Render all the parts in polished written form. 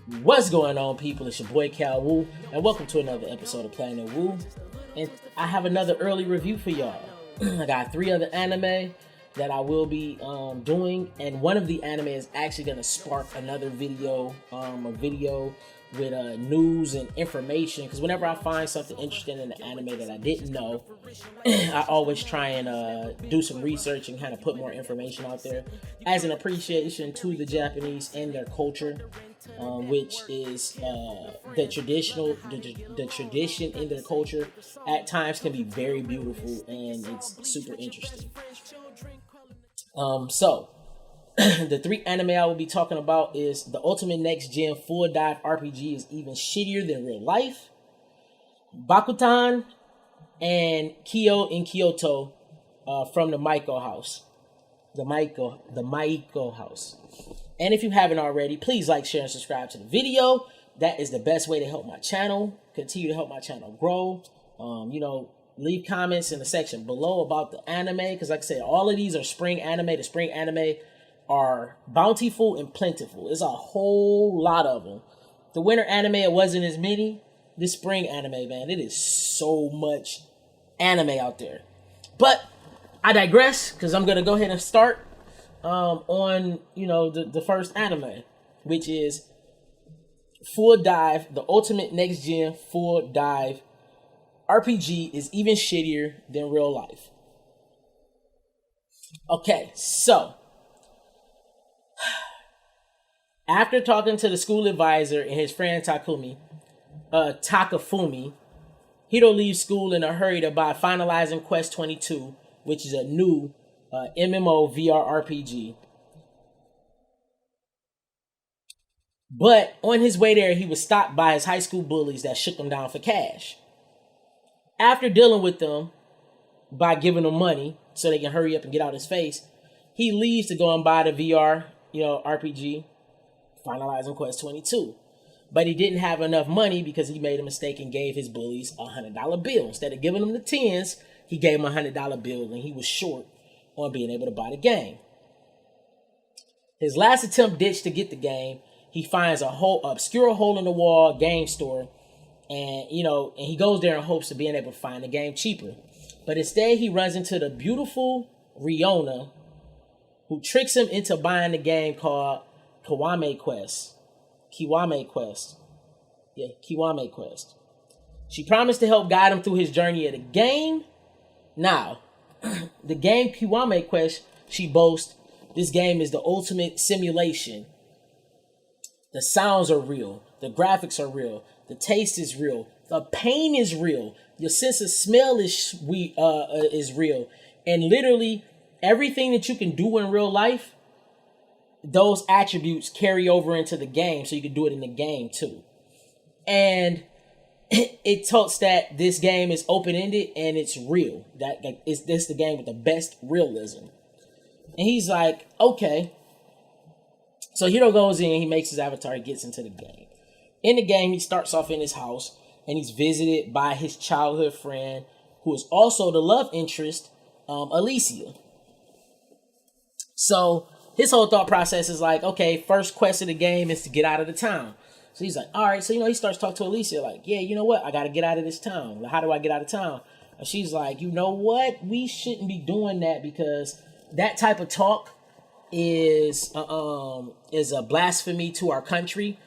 What's going on, people? It's your boy Calwu, and welcome to another episode of Planetwu. And I have another early review for y'all. I got 3 other anime that I will be doing, and one of the anime is actually going to spark another video, a video with news and information. Because whenever I find something interesting in the anime that I didn't know, I always try and do some research and kind of put more information out there as an appreciation to the Japanese and their culture. Which is the tradition in their culture at times can be very beautiful and it's super interesting. So the 3 anime I will be talking about is the Ultimate Next Gen Full Dive RPG is even shittier than real life, Bakutan, and Kiyo in Kyoto from the Maiko House. The Maiko House. And if you haven't already, please like, share, and subscribe to the video. That is the best way to help my channel, continue to help my channel grow. Leave comments in the section below about the anime, because like I said, all of these are spring anime. The spring anime are bountiful and plentiful. There's a whole lot of them. The winter anime, it wasn't as many. This spring anime, man, it is so much anime out there. But I digress, because I'm going to go ahead and start on the first anime, which is Full Dive, the Ultimate Next Gen Full Dive RPG is even shittier than real life. Okay, so after talking to the school advisor and his friend Takafumi, Hiro leaves school in a hurry to buy finalizing Quest 22, which is a new MMO VR RPG. But on his way there, he was stopped by his high school bullies that shook him down for cash. After dealing with them by giving them money so they can hurry up and get out his face, he leaves to go and buy the VR, RPG, finalizing Quest 22. But he didn't have enough money because he made a mistake and gave his bullies a $100 bill. Instead of giving them the tens, he gave them a $100 bill, and he was short on being able to buy the game. His last attempt ditched to get the game, he finds a obscure hole in the wall game store, and he goes there in hopes of being able to find the game cheaper. But instead, he runs into the beautiful Riona, who tricks him into buying the game called Kiwame Quest. Kiwame Quest. She promised to help guide him through his journey of the game. Now, the game Kiwame Quest, she boasts, this game is the ultimate simulation. The sounds are real. The graphics are real. The taste is real. The pain is real. Your sense of smell is real. And literally everything that you can do in real life, those attributes carry over into the game, so you can do it in the game too. And it talks that this game is open-ended and it's real. This the game with the best realism. And he's like, okay. So Hiro goes in, he makes his avatar, he gets into the game. In the game, he starts off in his house, and he's visited by his childhood friend, who is also the love interest, Alicia. So his whole thought process is like, okay, first quest of the game is to get out of the town. So he's like, all right. So, he starts talking to Alicia like, yeah, you know what? I got to get out of this town. Like, how do I get out of town? And she's like, you know what? We shouldn't be doing that because that type of talk is a blasphemy to our country.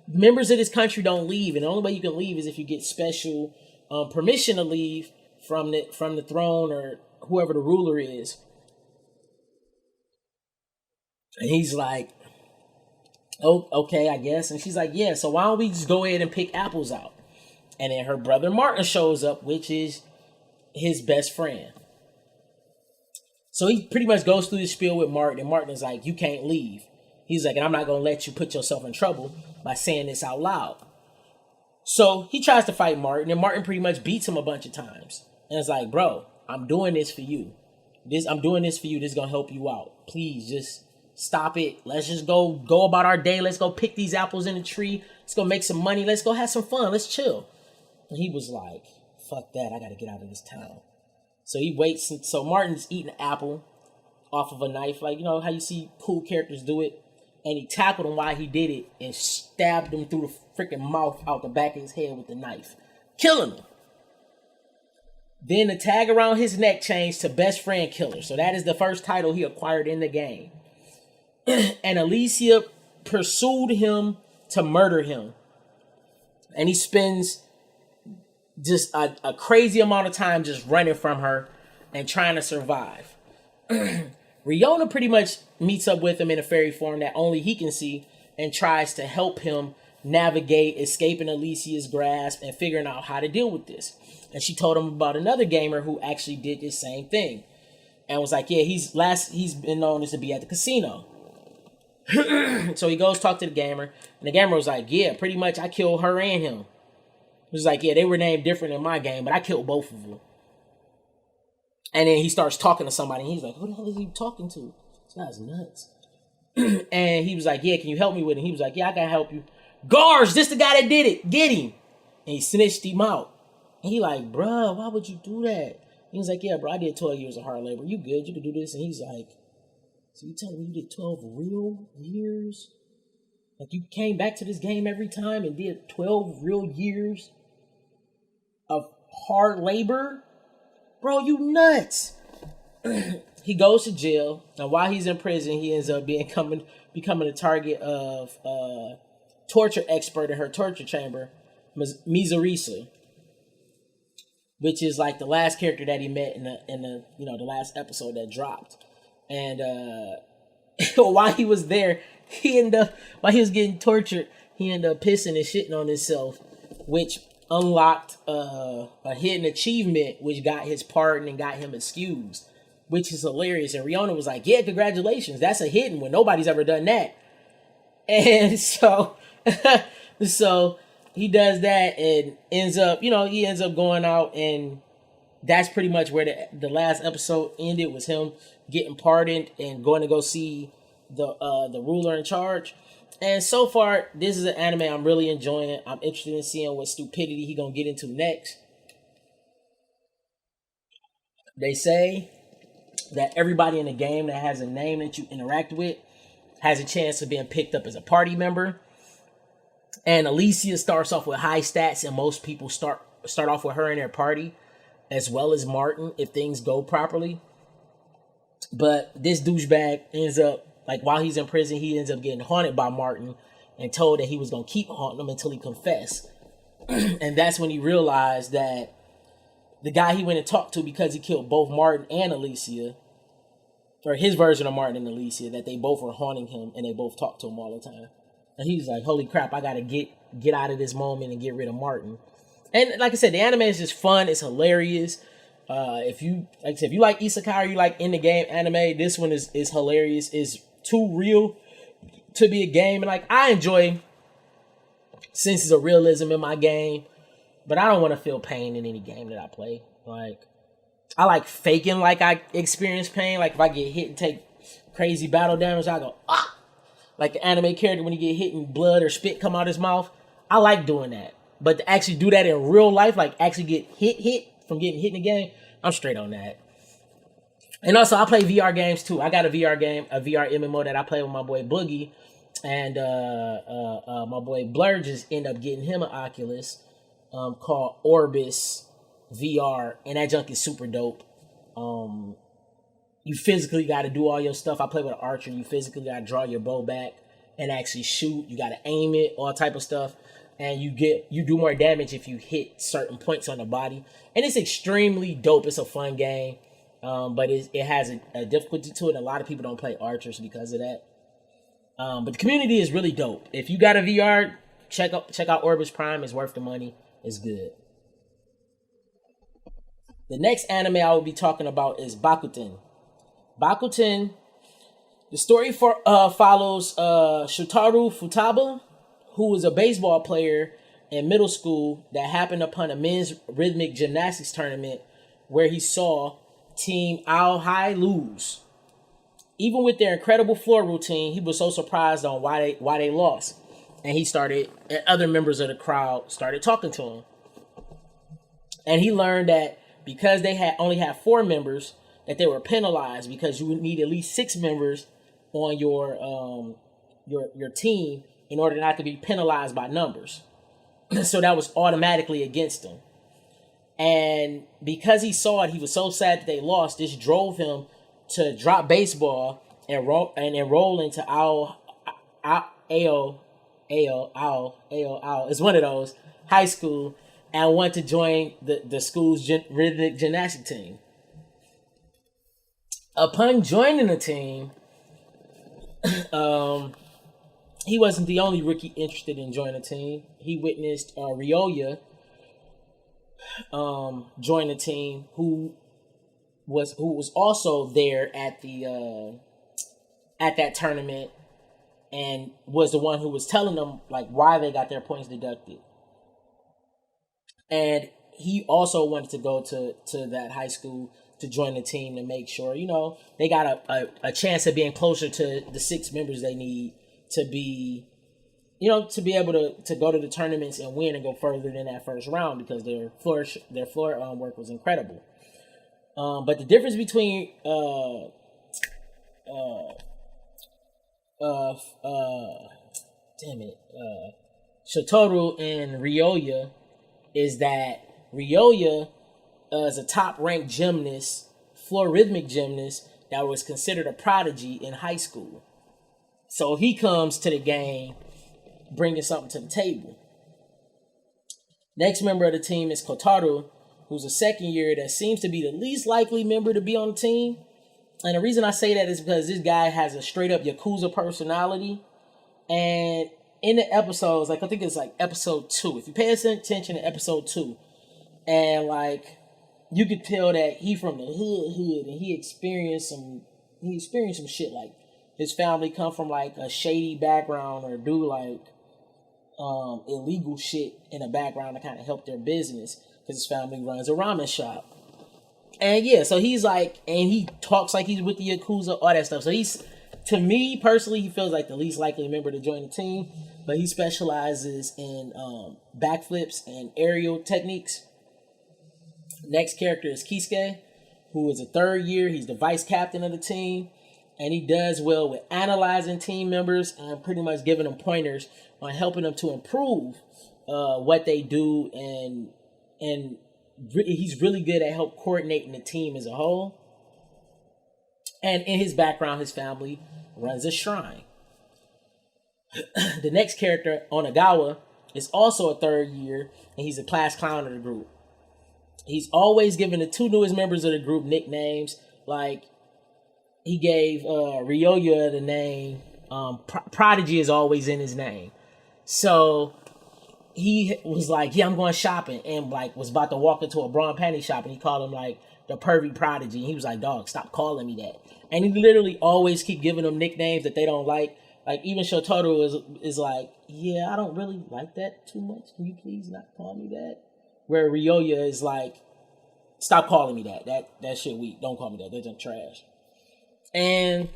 Members of this country don't leave. And the only way you can leave is if you get special permission to leave from the throne or whoever the ruler is. And he's like, oh, okay, I guess. And she's like, yeah, so why don't we just go ahead and pick apples out? And then her brother Martin shows up, which is his best friend. So he pretty much goes through this spiel with Martin, and Martin is like, you can't leave. He's like, and I'm not going to let you put yourself in trouble by saying this out loud. So he tries to fight Martin, and Martin pretty much beats him a bunch of times. And it's like, bro, I'm doing this for you. I'm doing this for you. This is going to help you out. Please just stop it. Let's just go about our day. Let's go pick these apples in the tree. Let's go make some money. Let's go have some fun. Let's chill. And he was like, fuck that. I got to get out of this town. So he waits. So Martin's eating an apple off of a knife. Like, how you see cool characters do it. and he tackled him while he did it and stabbed him through the freaking mouth out the back of his head with the knife, killing him. Then the tag around his neck changed to Best Friend Killer. So that is the first title he acquired in the game. And Alicia pursued him to murder him. And he spends just a crazy amount of time just running from her and trying to survive. Riona pretty much meets up with him in a fairy form that only he can see and tries to help him navigate escaping Alicia's grasp and figuring out how to deal with this. And she told him about another gamer who actually did this same thing and was like, yeah, he's been known as to be at the casino. So he goes talk to the gamer, and the gamer was like, yeah, pretty much I killed her and him. He was like, yeah, they were named different in my game, but I killed both of them. And then he starts talking to somebody, and he's like, who the hell is he talking to? This guy's nuts. And he was like, yeah, can you help me with it? And he was like, yeah, I can help you. Guards, this the guy that did it. Get him. And he snitched him out. And he like, bruh, why would you do that? He was like, yeah, bro, I did 12 years of hard labor. You good? You can do this? And he's like, so you telling me you did 12 real years? Like you came back to this game every time and did 12 real years of hard labor? Bro, you nuts. He goes to jail, and while he's in prison, he ends up becoming a target of torture expert in her torture chamber, Mizurisa, which is like the last character that he met in the the last episode that dropped. And while he was there, while he was getting tortured, he ended up pissing and shitting on himself, which unlocked a hidden achievement, which got his pardon and got him excused, which is hilarious. And Riona was like, yeah, congratulations, that's a hidden one, nobody's ever done that. And so so he does that and ends up going out, and that's pretty much where the last episode ended, was him getting pardoned and going to go see the ruler in charge. And so far, this is an anime I'm really enjoying. I'm interested in seeing what stupidity he gonna get into next. They say that everybody in the game that has a name that you interact with has a chance of being picked up as a party member. And Alicia starts off with high stats, and most people start off with her in their party, as well as Martin, if things go properly. But this douchebag ends up, like, while he's in prison, he ends up getting haunted by Martin and told that he was going to keep haunting him until he confessed. And that's when he realized that the guy he went and talked to, because he killed both Martin and Alicia, or his version of Martin and Alicia, that they both were haunting him and they both talked to him all the time. And he's like, holy crap, I got to get out of this moment and get rid of Martin. And like I said, the anime is just fun. It's hilarious. If you like isekai or you like in the game anime, this one is hilarious. It's too real to be a game. And like, I enjoy senses of realism in my game, but I don't want to feel pain in any game that I play. Like, I like faking like I experience pain. Like, if I get hit and take crazy battle damage, I go, ah! Like the anime character when he get hit and blood or spit come out his mouth. I like doing that. But to actually do that in real life, like actually get hit from getting hit in the game, I'm straight on that. And also, I play VR games too. I got a VR game, a VR MMO that I play with my boy Boogie. And my boy Blur just ended up getting him an Oculus called Orbis VR. And that junk is super dope. You physically got to do all your stuff. I play with an archer. You physically got to draw your bow back and actually shoot. You got to aim it, all type of stuff. And you do more damage if you hit certain points on the body. And it's extremely dope. It's a fun game. But it has a difficulty to it. A lot of people don't play archers because of that. But the community is really dope. If you got a VR, check out Orbis Prime. It's worth the money. It's good. The next anime I will be talking about is Bakutan. Bakutan, the story follows Shotaro Futaba, who was a baseball player in middle school that happened upon a men's rhythmic gymnastics tournament where he saw Team Ao Hai lose. Even with their incredible floor routine, he was so surprised on why they lost. And other members of the crowd started talking to him. And he learned that because they only had 4 members, that they were penalized because you would need at least 6 members on your your team in order not to be penalized by numbers. So that was automatically against him. And because he saw it, he was so sad that they lost. This drove him to drop baseball and enroll into AO. It's one of those high school, and went to join the school's rhythmic gymnastic team. Upon joining the team, he wasn't the only rookie interested in joining the team. He witnessed Ryoya join the team, who was also there at that tournament, and was the one who was telling them like why they got their points deducted. And he also wanted to go to that high school to join the team to make sure, they got a chance of being closer to the 6 members they need to be, to be able to go to the tournaments and win and go further than that first round, because their floor work was incredible. But the difference between Shotaro and Ryoya is that Ryoya is a top-ranked gymnast, floor rhythmic gymnast, that was considered a prodigy in high school. So he comes to the game bringing something to the table. Next member of the team is Kotaro, who's a second year that seems to be the least likely member to be on the team. And the reason I say that is because this guy has a straight-up Yakuza personality. And in the episodes, like I think it's like episode 2. If you pay attention to episode 2, and like you could tell that he from the hood, and he experienced some shit. Like his family come from like a shady background, or do like illegal shit in the background to kind of help their business, because his family runs a ramen shop. And yeah, so he's like, and he talks like he's with the Yakuza, all that stuff. So he's, to me personally, he feels like the least likely member to join the team, but he specializes in backflips and aerial techniques. Next character is Kiseke, who is a third year. He's the vice captain of the team, and he does well with analyzing team members and pretty much giving them pointers on helping them to improve what they do, and he's really good at help coordinating the team as a whole. And in his background, his family runs a shrine. The next character, Onagawa, is also a third year, and he's a class clown of the group. He's always given the 2 newest members of the group nicknames. Like, he gave Ryoya the name Prodigy is always in his name. So he was like, yeah, I'm going shopping, and like was about to walk into a bra and panty shop, and he called him like the pervy prodigy. And he was like, dog, stop calling me that. And he literally always keep giving them nicknames that they don't like. Like even Shotaro is like, yeah, I don't really like that too much. Can you please not call me that? Where Ryoya is like, stop calling me that. That shit weak. Don't call me that. They're just trash. And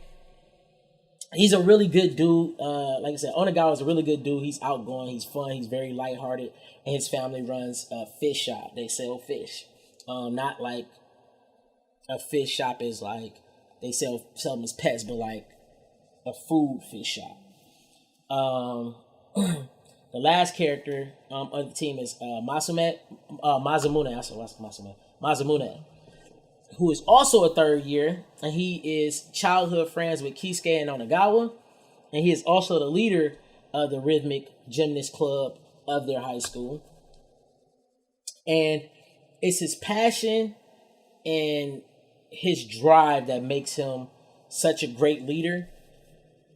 he's a really good dude. Like I said, Onagawa is a really good dude. He's outgoing. He's fun. He's very lighthearted. And his family runs a fish shop. They sell fish. Not like a fish shop is like they sell them as pets, but like a food fish shop. The last character of the team is Mazamune, who is also a third year, and he is childhood friends with Kiseke and Onagawa, and he is also the leader of the rhythmic gymnast club of their high school. And it's his passion and his drive that makes him such a great leader,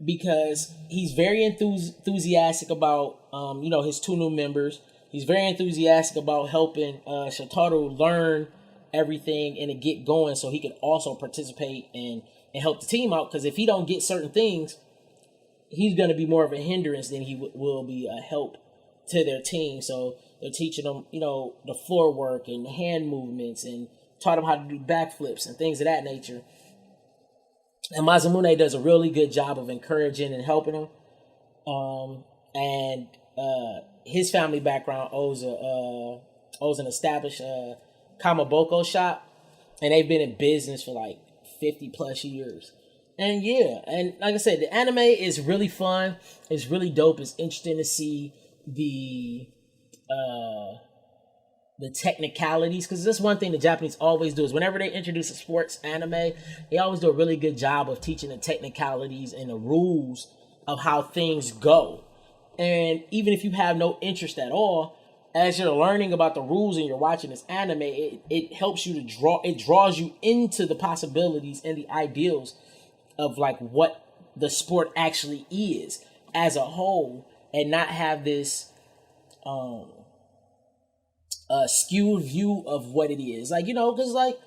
because he's very enthusiastic about his 2 new members. He's very enthusiastic about helping Shotaro learn everything and to get going, so he can also participate and help the team out. Because if he don't get certain things, he's going to be more of a hindrance than he will be a help to their team. So they're teaching them, the floor work and the hand movements, and taught them how to do backflips and things of that nature. And Mazamune does a really good job of encouraging and helping him. And his family background owes an established kamaboko shop, and they've been in business for like 50 plus years. And yeah, and like I said, the anime is really fun. It's really dope. It's interesting to see the technicalities, because that's one thing the Japanese always do is whenever they introduce a sports anime, they always do a really good job of teaching the technicalities and the rules of how things go. And even if you have no interest at all, as you're learning about the rules and you're watching this anime, it helps you it draws you into the possibilities and the ideals of like what the sport actually is as a whole, and not have this skewed view of what it is. Like, because like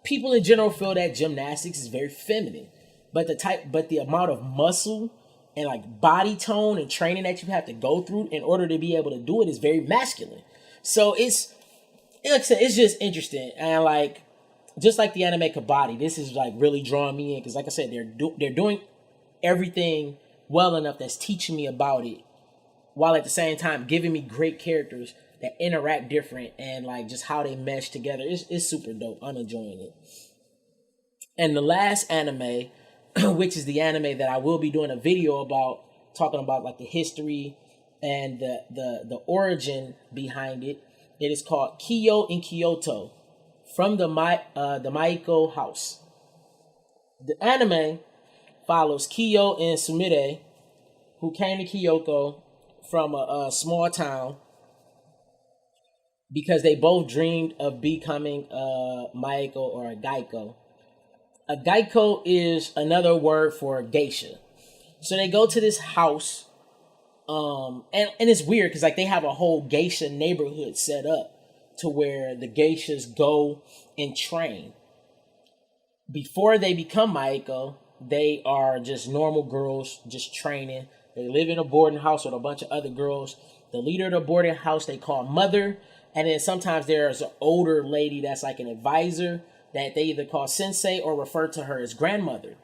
people in general feel that gymnastics is very feminine, but the amount of muscle and like body tone and training that you have to go through in order to be able to do it is very masculine. So it's, like I said, it's just interesting. And like, just like the anime Kabaddi, this is like really drawing me in, because like I said, they're doing everything well enough that's teaching me about it, while at the same time giving me great characters that interact different, and like just how they mesh together. It's super dope. I'm enjoying it. And the last anime, which is the anime that I will be doing a video about, talking about like the history and the origin behind it. It is called Kiyo in Kyoto, from the Maiko House. The anime follows Kiyo and Sumire, who came to Kyoto from a small town because they both dreamed of becoming a Maiko or a geiko. A geiko is another word for geisha. So they go to this house, and it's weird because like they have a whole geisha neighborhood set up to where the geishas go and train. Before they become Maiko, they are just normal girls just training. They live in a boarding house with a bunch of other girls. The leader of the boarding house they call mother. And then sometimes there's an older lady that's like an advisor that they either call sensei or refer to her as grandmother.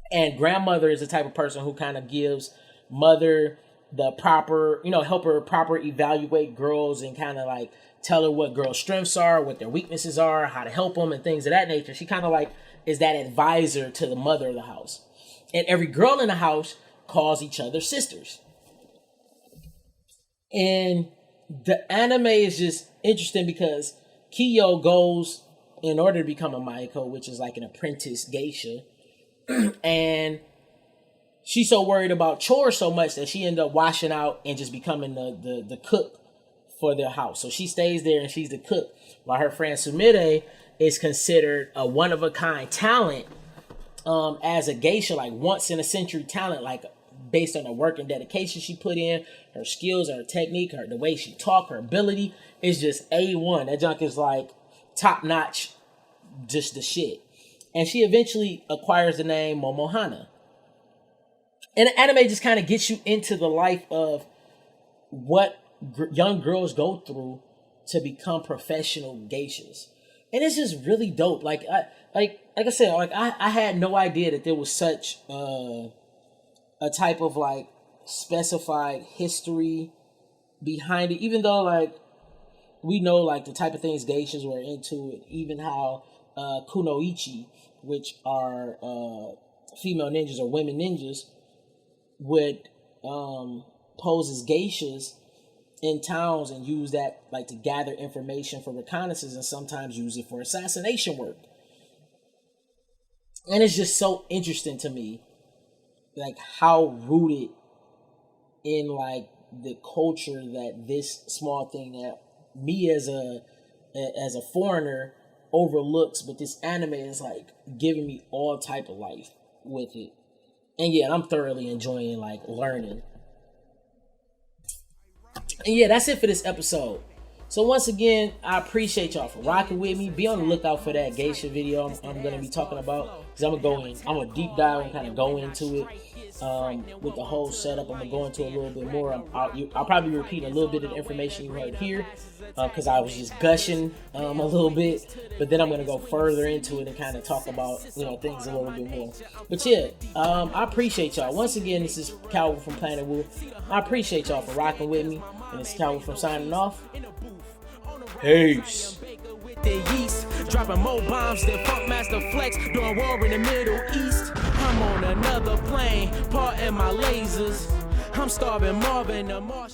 And grandmother is the type of person who kind of gives mother the proper, help her proper evaluate girls and kind of like tell her what girls' strengths are, what their weaknesses are, how to help them and things of that nature. She kind of like is that advisor to the mother of the house. And every girl in the house calls each other sisters. And the anime is just interesting because Kiyo goes in order to become a Maiko, which is like an apprentice geisha. And she's so worried about chores so much that she ended up washing out and just becoming the cook for their house. So she stays there and she's the cook, while her friend Sumire is considered a one-of-a-kind talent as a geisha, like once-in-a-century talent, like based on the work and dedication she put in, her skills, her technique, the way she talk, her ability is just A1. That junk is like top-notch, just the shit. And she eventually acquires the name Momohana. And the anime just kind of gets you into the life of what young girls go through to become professional geishas. And it's just really dope. Like I said, like I had no idea that there was such a type of like specified history behind it, even though like we know like the type of things geishas were into, and even how kunoichi, which are female ninjas or women ninjas, would pose as geishas in towns and use that like to gather information for reconnaissance, and sometimes use it for assassination work. And it's just so interesting to me, like how rooted in like the culture that this small thing that me as a foreigner overlooks, but this anime is like giving me all type of life with it. And yeah, I'm thoroughly enjoying like learning. And yeah, that's it for this episode. So once again, I appreciate y'all for rocking with me. Be on the lookout for that geisha video I'm going to be talking about, because I'm going to deep dive and kind of go into it with the whole setup. I'm going to go into a little bit more. I'll probably repeat a little bit of the information you heard here, because I was just gushing a little bit, but then I'm going to go further into it and kind of talk about things a little bit more. But yeah, I appreciate y'all. Once again, this is Calwu from planetwu. I appreciate y'all for rocking with me, and it's Calwu from signing off. Peace. than yeast. Dropping more bombs than Funkmaster Flex, doing war in the Middle East. I'm on another plane, parting my lasers. I'm starving Marvin the Martian.